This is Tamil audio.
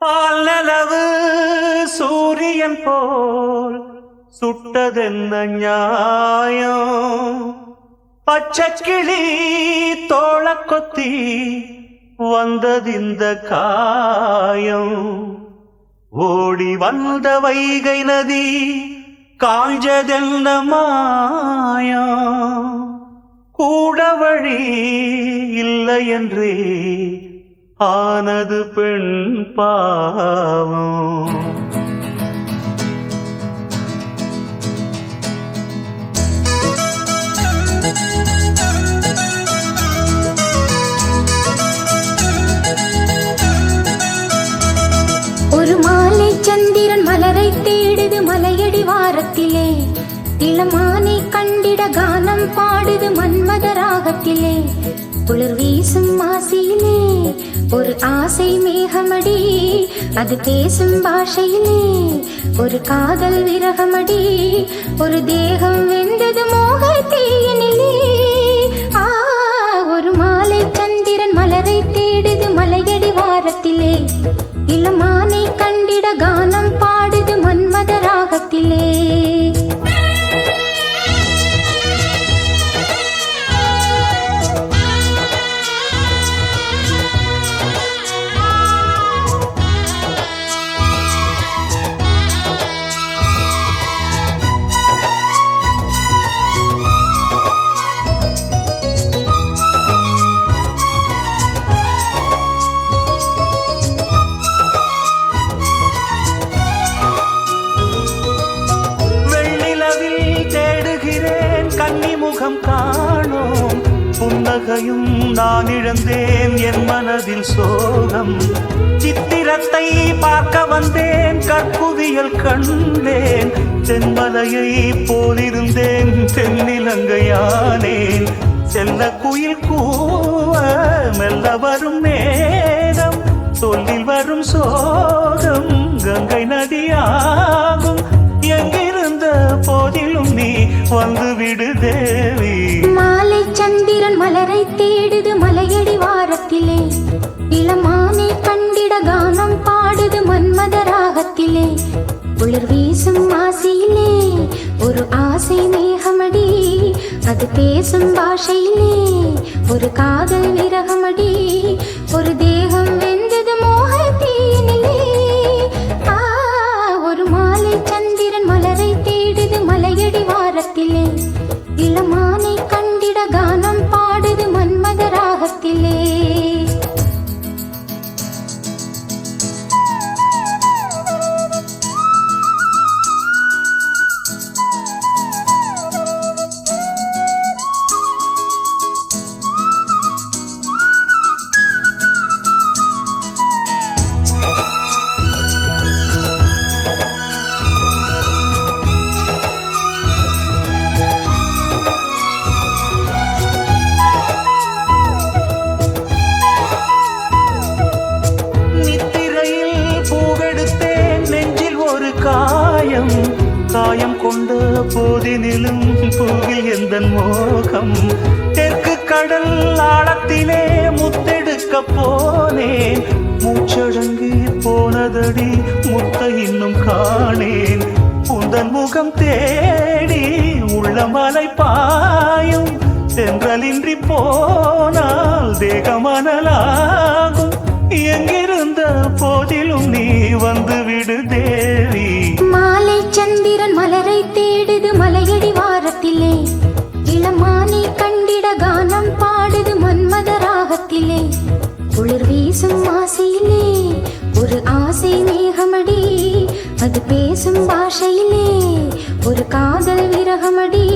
பால் நிலவு சூரியன் போல் சுட்டதென்ன நியாயம்? பச்சைக்கிளி தோள கொத்தி வந்ததிந்த காயம். ஓடி வந்த வைகை நதி காஞ்சதென்ன மாயம்? கூட வழி இல்லை என்றே ஆனது பெண் பாவம். ஒரு மாலை சந்திரன் மலரை தேடுது மலையடி வாரத்திலே. இளமானை கண்டிட கானம் பாடுது மன்மத ராகத்திலே. குளிர் வீசும் ஆசையிலே ஒரு ஆசை மேகமடி, அது பேசும் பாஷையிலே ஒரு காதல் விரகமடி. ஒரு தேகம் வெந்தது மோக தீயினிலே. ஒரு மாலை சந்திரன் மலரை தேடுது மலையடி வாரத்திலே. இளமானை கண்டிட கானம் பாடுது மன்மத ராகத்திலே. கன்னிமுகம் காணோம் புன்னகையும் நான் இழந்தேன், என் மனதில் சோகம். சித்திரத்தை பார்க்க வந்தேன், கற்புவியல் கண்டேன். தென்மலையை போலிருந்தேன், தென்னிலங்கையானேன். செல்ல குயில் கூவ மெல்ல வரும் நேரம், சொல்லில் வரும் சோகம் கங்கை நதியாகும். எங்கிருந்த போதிலும் நீ வந்து விடு தேவி. மாலை சந்திரன் மலரை தேடுது மலையடி வாரத்திலே. இளமானை கண்டிட கானம் பாடுது மன்மத ராகத்திலே. குளிர் வீசும் ஆசையிலே ஒரு ஆசை மேகமடி, அது பேசும் பாஷையிலே ஒரு காதல் விரகமடி. ஒரு தேகம் வெந்தது மோக தீயினிலே. ஒரு மாலை சந்திரன் மலரை தேடுது மலையடி வாரத்திலே. இளமானை கண்டிட கானம் பாடுது மன்மத ராகத்திலே. காயம் கொண்ட போதினிலும் பூவில் எந்த மோகம். தெற்கு கடல் ஆழத்திலே முத்தெடுக்க போனேன், மூச்சடங்கி போனதடி முத்த இன்னும் காணேன். உந்தன் முகம் தேடி உள்ள மலை பாயும், தென்றலின்றி போனால் தேகமனலாகும். எங்கிருந்த போதிலும் நீ வந்து விடு தேவி. மாலை சந்திரன் மலரை தேடுது மலையடி வாரத்திலே. இளமானை கண்டிட கானம் பாடுது மன்மத ராகத்திலே. குளிர் வீசும் ஆசையிலே ஒரு ஆசை மேகமடி, அது பேசும் பாஷையிலே ஒரு காதல் விரகமடி.